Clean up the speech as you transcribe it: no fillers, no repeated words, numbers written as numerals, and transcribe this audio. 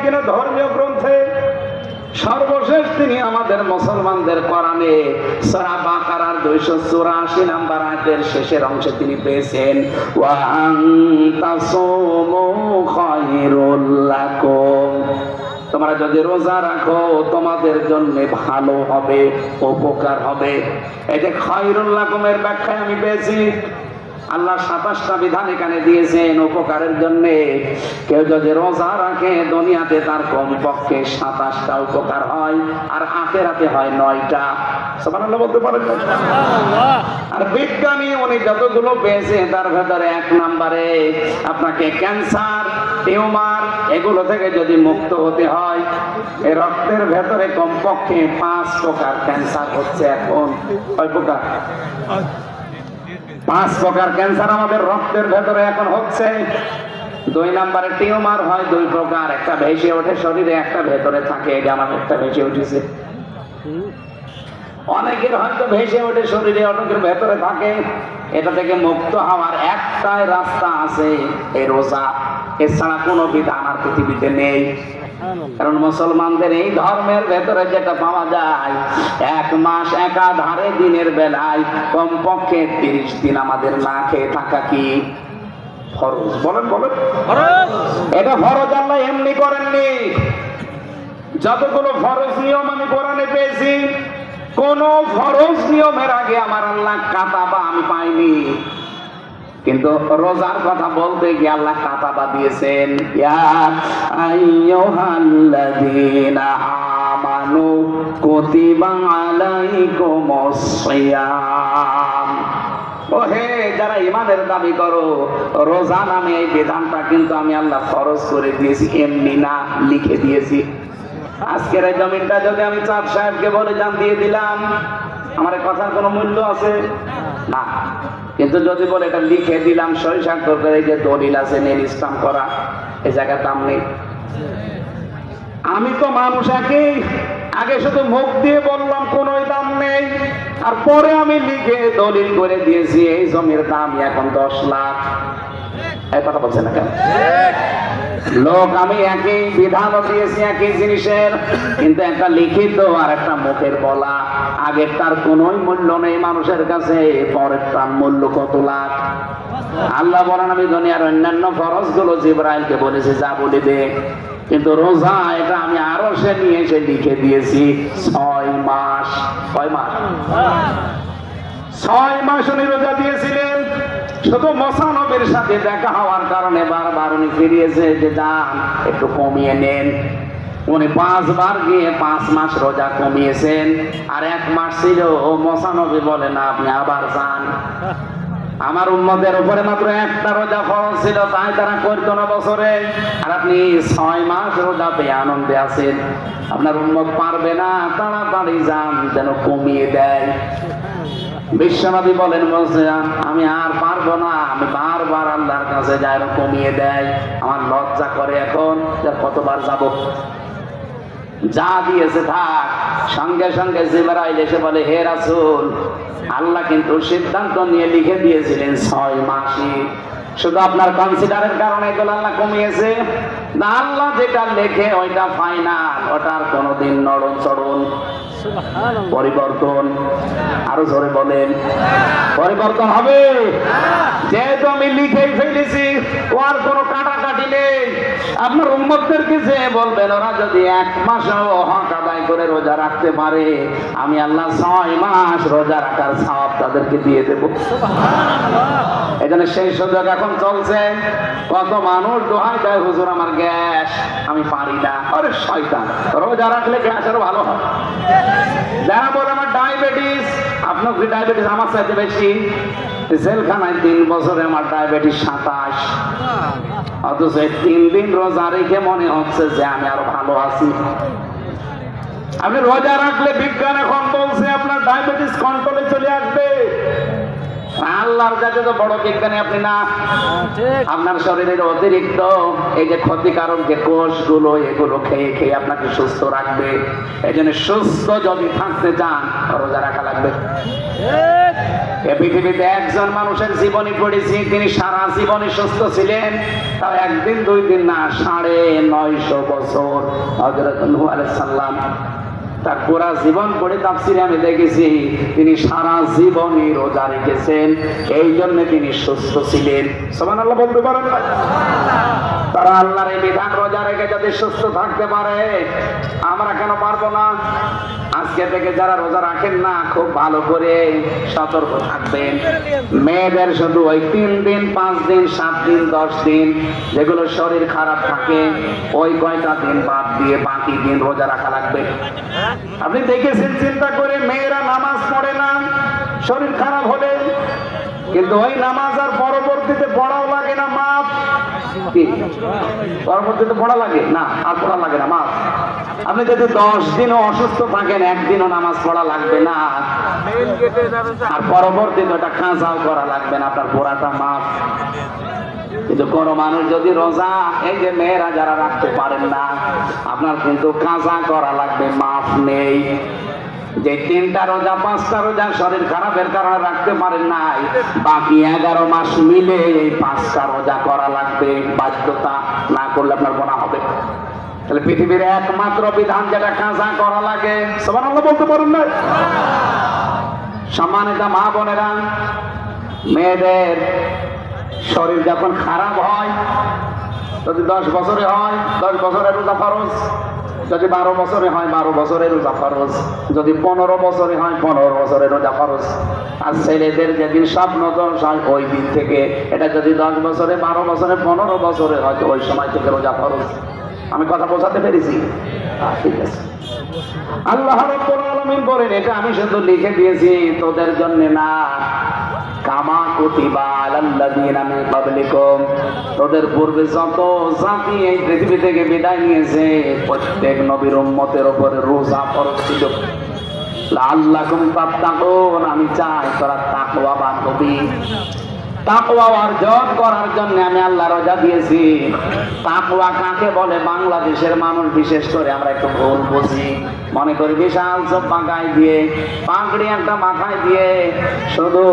কিনা ধর্মীয় গ্রন্থে, সর্বশেষ তিনি আমাদের মুসলমানদের কোরআনে সূরা বাকারার 284 নম্বর আয়াতের শেষের অংশে তিনি পেয়েছেন ওয়া আনতাসুমু খায়রুল লাকুম, তোমরা যদি রোজা রাখো তোমাদের জন্য ভালো হবে, উপকার হবে। এই যে খায়রুল লাকুমের ব্যাখ্যা আমি পেয়েছি, আল্লাহ 27টা বিধান এখানে দিয়েছেন উপকারের জন্য। কেউ যদি রোজা রাখে দুনিয়াতে তার কমপক্ষে 27টা উপকার হয়, আর আখিরাতে হয় 9টা। সুবহানাল্লাহ বলতে পারেন না? আর বিজ্ঞানী উনি যতগুলো পেয়েছে তার ভেতরে 1 নম্বরে আপনাকে ক্যান্সার, টিউমার এগুলো থেকে যদি মুক্ত হতে হয়, এই রক্তের ভেতরে কমপক্ষে 5 প্রকার ক্যান্সার হচ্ছে এখন। কয় প্রকার? 5 প্রকার ক্যান্সার আমাদের রক্তের ভেতরে এখন হচ্ছে। 2 নম্বরে টিউমার হয় 2 প্রকার, একটা ভেসে ওঠে শরীরে, একটা ভেতরে থাকে। এই যে আমার একটা ভেসে উঠেছে, অনেকের হয়তো ভেসে ওঠে শরীরে, অনেকের ভেতরে থাকে। এটা থেকে মুক্ত হওয়ার একটাই রাস্তা আছে, এই রোজা। এছাড়া কোনো বিধান আর পৃথিবীতে নেই। কারণ মুসলমানদের এই ধর্মের ভেতরে যেটা পাওয়া যায়, 1 মাস একাধারে দিনের বেলায় কমপক্ষে 30 দিন আমাদের না খেয়ে থাকা কি ফরজ? বলেন বলেন, এটা ফরজ। আল্লাহ এমনি করেননি। যতগুলো ফরজ নিয়ম আমি কোরআনে পেয়েছি, কোন ফরজ নিয়মের আগে আমার আল্লাহ কাতাবা আমি পাইনি। কিন্তু রোজার কথা বলতে গিয়ে আল্লাহ কাতাবা দিয়েছেন, ইয়া আইয়ুহাল্লাযীনা আমানু কুতিবা আলাইকুমুস সিয়াম। ওহে যারা ঈমানের দাবি করো, রোজা নামে এই বিধানটা কিন্তু আমি আল্লাহ ফরজ করে দিয়েছি, এমনি না, লিখে দিয়েছি। আজকের এই জমিনটা যদি আমি চাঁদ সাহেবকে বলে জান দিয়ে দিলাম, আমার কথার কোনো মূল্য আছে না। কিন্তু যদি বলে এটা লিখে দিলাম, সই স্বাক্ষর করে, যে দলিল আছে নীল ইসলাম করা, এই জায়গার দাম নেই। আমি তো মানুষ একই, আগে শুধু মুখ দিয়ে বললাম কোনো দাম নেই, আর পরে আমি লিখে দলিল করে দিয়েছি এই জমির দাম এখন 10 লাখ। এই কথা বলছে না কেন? লোক আমি একই বিধানও দিয়েছি একই জিনিসের, কিন্তু একটা লিখিত আর একটা মুখের বলা। আগের তার কোন মূল্য নেই মানুষের কাছে, পরের তার মূল্য কত লাখ। আল্লাহ বলেন আমি দুনিয়ার অন্যান্য ফরজ গুলো জিবরাইলকে বলেছি যা বলে দে, কিন্তু রোজা এটা আমি আরো সে নিয়ে এসে লিখে দিয়েছি 6 মাস। কয় মাস? 6 মাস উনি রোজা দিয়েছিলেন। শুধু মোসানবের সাথে দেখা হওয়ার কারণে বারবার উনি ফিরিয়েছে যে যান একটু কমিয়ে নেন। উনি 5 বার গিয়ে 5 মাস রোজা কমিয়েছেন, আর 1 মাস ছিল মোসানবী বলে না আপনি আবার যান। আমার উম্মতের উপরে মাত্র একটা রোজা ফরজ ছিল, তাই তারা করতো না বছরে, আর আপনি 6 মাস রোজা পেয়ে আনন্দে আছেন। আপনার উম্মত পারবে না, তাড়াতাড়ি যান যেন কমিয়ে দেয়। বিশ্বনবী বলেন আমি আর পারবো না, আমি বারবার আল্লাহর কাছে যাই কমিয়ে দেয়। আমার লজ্জা করে এখন যে কতবার যাব। যা দিয়েছে থাক। সঙ্গে সঙ্গে জিবরাইল এসে বলে হে রাসূল, আল্লাহ কিন্তু সিদ্ধান্ত নিয়ে লিখে দিয়েছিলেন 6 মাসই, শুধু আপনার কনসিডারের কারণে এগুলো আল্লাহ কমিয়েছে না। আল্লাহ যেটা লেখে ওইটা ফাইনাল, ওটার কোনোদিন নড়ন চড়ন পরিবর্তন, আরো জোরে বলেন, পরিবর্তন হবে। যেহেতু আমি লিখেই ফেলেছি, ও আর কোনো কাটাকাটি নেই। আপনার উম্মতদেরকে যে বলবেন ওরা যদি 1 মাসও হক আদায় করে রোজা রাখতে পারে, আমি আল্লাহ 6 মাস রোজা রাখার সওয়াব তাদেরকে দিয়ে দেব। এখানে সেই সুযোগ এখন চলছে। কত মানুষ দোহাই দেয় হুজুর আমার গ্যাস, আমি পারি না। আরে শয়তান, রোজা রাখলে গ্যাসেরও ভালো হয়। যারা বলে আমার ডায়াবেটিস, আপনার কি ডায়াবেটিস আমার সাথে বেশি? জেলখানায় 3 বছরে আমার ডায়াবেটিস 27, অথচ 3 দিন রোজা রেখে মনে হচ্ছে যে আমি আরো ভালো আছি। আপনি রোজা রাখলে বিজ্ঞান এখন বলছে আপনার ডায়াবেটিস কন্ট্রোলে চলে আসবে। আল্লাহর কাছে তো বড় বিজ্ঞানী আপনি না। আপনার শরীরের অতিরিক্ত এই যে ক্ষতিকারক যে কোষগুলো, এগুলো খেয়ে খেয়ে আপনাকে সুস্থ রাখবে। এই জন্য সুস্থ যদি থাকতে চান রোজা রাখা লাগবে। এ পৃথিবীতে একজন মানুষের জীবনী পড়েছি, তিনি সারা জীবনে সুস্থ ছিলেন, তাও একদিন দুই দিন না, 950 বছর। হযরত নূহ আলাইহিস সালাম তার পুরা জীবন পড়ে তাফসিরে আমি দেখেছি তিনি সারা জীবনই রোজা রেখেছেন, এই জন্য তিনি সুস্থ ছিলেন। সুবহানাল্লাহ বলতে পারেন না? তারা আল্লাহর এই বিধান রোজা রেখে যদি সুস্থ থাকতে পারে, আমরা কেন পারবো না? আজকে থেকে যারা রোজা রাখেন না, খুব ভালো করে সতর্ক থাকবেন। মেয়েদের শুধু ওই 3 দিন 5 দিন 7 দিন 10 দিন যেগুলো শরীর খারাপ থাকে, ওই কয়টা দিন বাদ দিয়ে বাকি দিন রোজা রাখা লাগবে। আপনি দেখেছেন চিন্তা করে, মেয়েরা নামাজ পড়ে না শরীর খারাপ হলে, কিন্তু ওই নামাজ আর পরবর্তীতে পড়াও লাগে না, মাপ পরবর্তীতে পড়া লাগে না, আর পড়া লাগে না, মাপ। আপনি যদি 10 দিনও অসুস্থ থাকেন, একদিনও নামাজ পড়া লাগবে না, আর পরবর্তীতে ওটা কাজাও করা লাগবে না, আপনার পুরাটা মাপ। কিন্তু কোন মানুষ যদি রোজা, এই যে মেয়েরা যারা রাখতে পারেন না, আপনার কিন্তু কাজা করা লাগবে, মাফ নেই। যে 3টা রোজা 5টা রোজা শরীর খারাপের কারণে রাখতে পারেন নাই, বাকি 11 মাস মিলে এই 5টা রোজা করা লাগবে, বাধ্যতা, না করলে আপনার গুনাহ হবে। তাহলে পৃথিবীর একমাত্র বিধান যেটা কাজা করা লাগে, সুবহানাল্লাহ বলতে পারেন না? সম্মানিত মা বোনেরা, মেয়েদের শরীর যখন খারাপ হয়, যদি 10 বছরে হয় 10 বছরের রোজা ফরজ, যদি 12 বছরে হয় 12 বছরের রোজা ফরজ, যদি 15 বছরে হয় 15 বছরের রোজা ফরজ। আর ছেলেদের যেদিন স্বপ্ন দোষ হয় ওই দিন থেকে, এটা যদি 10 বছরে 12 বছরে 15 বছরে হয়, ওই সময় থেকে রোজা ফরজ। আমি কথা বোঝাতে পেরেছি? ঠিক আছে। আল্লাহ রাব্বুল আলামিন বলেন, এটা আমি শুধু লিখে দিয়েছি তোদের জন্য না, কামা কুতিবা আলাল্লাযিনা মিন ক্বাবলিকুম, তোদের পূর্বে যত জাতি এই পৃথিবী থেকে বিদায় নিয়েছে, প্রত্যেক নবীর উম্মতের উপরে রোজা ফরজ ছিল। লাআল্লাকুম তাত্তাকুন, আমি চাই তোরা তাকওয়াবান হবি। তাকওয়া অর্জন করার জন্য আমি আল্লাহ রোজা দিয়েছি। তাকওয়া কাকে বলে? বাংলাদেশের মানুষ বিশেষ করে আমরা একটু ভুল বুঝি, মনে করি বিশাল চোখ পাকায় দিয়ে, পাগড়ি একটা মাথায় দিয়ে শুধু